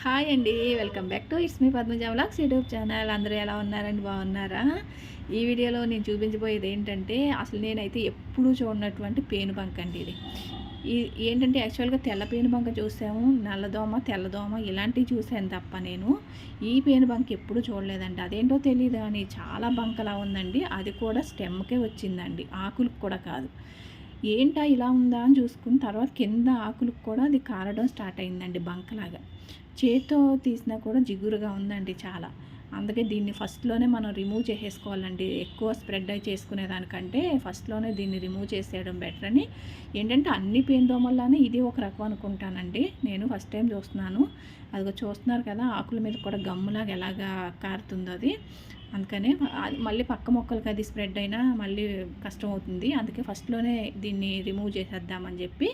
Hi అండి. Welcome back to it's me Padmaja vlogs YouTube channel. అందరూ ఎలా ఉన్నారండి? బాగున్నారా? ఈ వీడియోలో నేను చూపించబోయేది ఏంటంటే, అసలు నేనైతే ఎప్పుడూ చూడనటువంటి పేనుబంక అండి ఇది. ఏంటంటే యాక్చువల్గా తెల్ల పేనుబంక చూసాము, నల్లదోమ, తెల్లదోమ ఇలాంటివి చూసాను తప్ప నేను ఈ పేనుబంక ఎప్పుడు చూడలేదండి. అదేంటో తెలియదు కానీ చాలా బంకలా ఉందండి. అది కూడా స్టెమ్కే వచ్చిందండి, ఆకులకు కూడా కాదు. ఏంటా ఇలా ఉందా అని చూసుకుని తర్వాత కింద ఆకులకు కూడా అది కారడం స్టార్ట్ అయిందండి బంకలాగా. చేత్తో తీసినా కూడా జిగురుగా ఉందండి చాలా. అందుకే దీన్ని ఫస్ట్లోనే మనం రిమూవ్ చేసేసుకోవాలండి. ఎక్కువ స్ప్రెడ్ అయి చేసుకునేదానికంటే ఫస్ట్లోనే దీన్ని రిమూవ్ చేసేయడం బెటర్ అని. ఏంటంటే అన్ని పేనుదోమల్లానే ఇది ఒక రకం అనుకుంటానండి. నేను ఫస్ట్ టైం చూస్తున్నాను. అదిగో చూస్తున్నారు కదా, ఆకుల మీద కూడా గమ్ములాగా ఎలాగా కారుతుందో అది. అందుకనే మళ్ళీ పక్క మొక్కలకి అది స్ప్రెడ్ అయినా మళ్ళీ కష్టం అవుతుంది. అందుకే ఫస్ట్లోనే దీన్ని రిమూవ్ చేసేద్దామని చెప్పి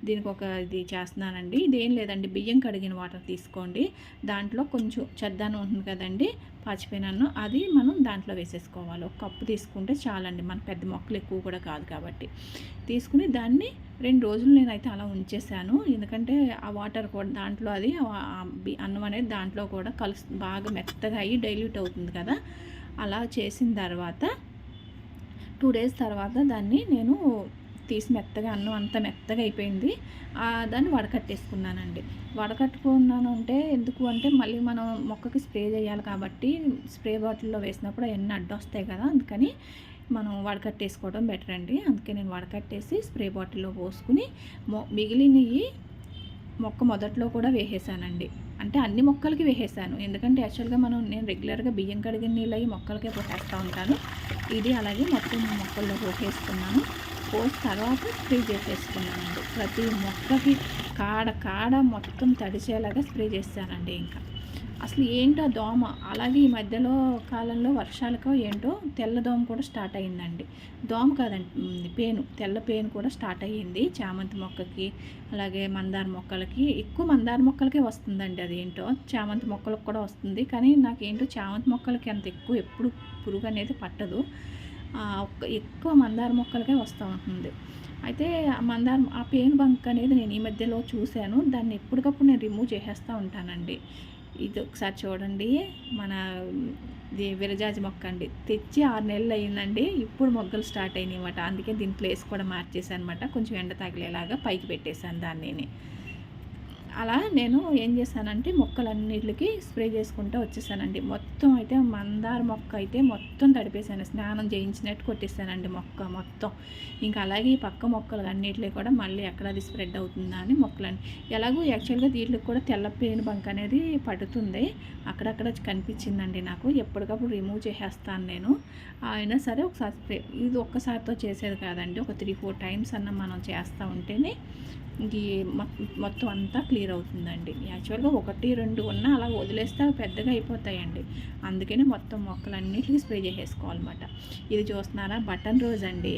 దీనికి ఒక ఇది చేస్తున్నానండి. ఇదేం లేదండి, బియ్యం కడిగిన వాటర్ తీసుకోండి. దాంట్లో కొంచెం చెద్దానం ఉంటుంది కదండి, పాచిపోయినాను, అది మనం దాంట్లో వేసేసుకోవాలి. ఒక కప్పు తీసుకుంటే చాలండి, మన పెద్ద మొక్కలు ఎక్కువ కూడా కాదు కాబట్టి. తీసుకుని దాన్ని 2 రోజులు నేనైతే అలా ఉంచేసాను. ఎందుకంటే ఆ వాటర్ కూడా దాంట్లో అది అన్నం అనేది దాంట్లో కూడా బాగా మెత్తగా అయ్యి డైల్యూట్ అవుతుంది కదా. అలా చేసిన తర్వాత 2 డేస్ తర్వాత దాన్ని నేను తీసి మెత్తగా, అన్నం అంతా మెత్తగా అయిపోయింది. దాన్ని వడకట్టేసుకున్నానండి. వడకట్టుకున్నాను అంటే ఎందుకు అంటే మళ్ళీ మనం మొక్కకి స్ప్రే చేయాలి కాబట్టి స్ప్రే బాటిల్లో వేసినప్పుడు అవన్నీ అడ్డొస్తాయి కదా. అందుకని మనం వడకట్టేసుకోవడం బెటర్ అండి. అందుకే నేను వడకట్టేసి స్ప్రే బాటిల్లో పోసుకుని మిగిలినవి మొక్క మొదట్లో కూడా వేసేసానండి. అంటే అన్ని మొక్కలకి వేసేసాను. ఎందుకంటే యాక్చువల్గా నేను రెగ్యులర్గా బియ్యం కడిగిన నీళ్ళు అవి మొక్కలకే పోసేస్తూ ఉంటాను. ఇది అలాగే మొత్తం మొక్కల్లో పోసేసుకున్నాను. పోసిన తర్వాత స్ప్రే చేసేసుకున్నానండి. ప్రతి మొక్కకి కాడ మొత్తం తడిచేలాగా స్ప్రే చేశానండి. ఇంకా అసలు ఏంటో దోమ, అలాగే ఈ మధ్యలో కాలంలో వర్షాలకో ఏంటో తెల్లదోమ కూడా స్టార్ట్ అయ్యిందండి. దోమ కాదండి, తెల్ల పేను కూడా స్టార్ట్ అయ్యింది చామంతి మొక్కకి, అలాగే మందార మొక్కలకి. ఎక్కువ మందార మొక్కలకే వస్తుందండి. అదేంటో చామంతి మొక్కలకు కూడా వస్తుంది, కానీ నాకేంటో చామంతి మొక్కలకి అంత ఎప్పుడు పురుగు అనేది పట్టదు. ఎక్కువ మందార మొక్కలకే వస్తూ ఉంటుంది. అయితే ఆ పేను బంక్ అనేది నేను ఈ మధ్యలో చూశాను. దాన్ని ఎప్పటికప్పుడు నేను రిమూవ్ చేసేస్తూ ఉంటానండి. ఇది ఒకసారి చూడండి, మన విరజాజి మొక్క అండి, తెచ్చి 6 నెలలు అయ్యిందండి. ఇప్పుడు మొగ్గలు స్టార్ట్ అయినాయి అన్నమాట. అందుకే దీని ప్లేస్ కూడా మార్చేసాను అనమాట. కొంచెం ఎండ తగిలేలాగా పైకి పెట్టేశాను దాన్ని. అలా నేను ఏం చేశానంటే మొక్కలన్నిటికి స్ప్రే చేసుకుంటూ వచ్చేసానండి. మొత్తం అయితే మందార మొక్క అయితే మొత్తం తడిపేశాను, స్నానం చేయించినట్టు కొట్టేసానండి మొక్క మొత్తం. ఇంకా అలాగే ఈ పక్క మొక్కలు అన్నిటిలో కూడా మళ్ళీ ఎక్కడ అది స్ప్రెడ్ అవుతుందా అని మొక్కలని ఎలాగో యాక్చువల్గా దీంట్లోకి కూడా తెల్ల పేను బంక్ అనేది పడుతుంది. అక్కడక్కడ కనిపించిందండి నాకు. ఎప్పటికప్పుడు రిమూవ్ చేసేస్తాను నేను. అయినా సరే ఒకసారి స్ప్రే, ఇది ఒక్కసారితో చేసేది కాదండి, ఒక 3-4 టైమ్స్ అన్న మనం చేస్తూ ఉంటేనే ఇంక మొత్తం అంతా క్లియర్ అవుతుందండి. యాక్చువల్గా 1-2 ఉన్నా అలా వదిలేస్తే పెద్దగా అయిపోతాయండి. అందుకని మొత్తం మొక్కలన్నిటికీ స్ప్రే చేసేసుకోవాలన్నమాట. ఇది చూస్తున్నారా, బటన్ రోజ్ అండి.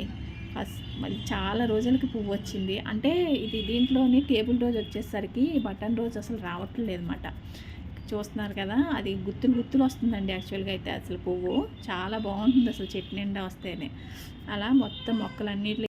మళ్ళీ చాలా రోజులకి పువ్వు వచ్చింది. అంటే దీంట్లోని టేబుల్ రోజ్ వచ్చేసరికి బటన్ రోజ్ అసలు రావట్లేదు అన్నమాట. చూస్తున్నారు కదా, అది గుత్తులు వస్తుందండి. యాక్చువల్గా అయితే అసలు పువ్వు చాలా బాగుంటుంది, అసలు చెట్టు నిండా వస్తేనే. అలా మొత్తం మొక్కలన్నిటి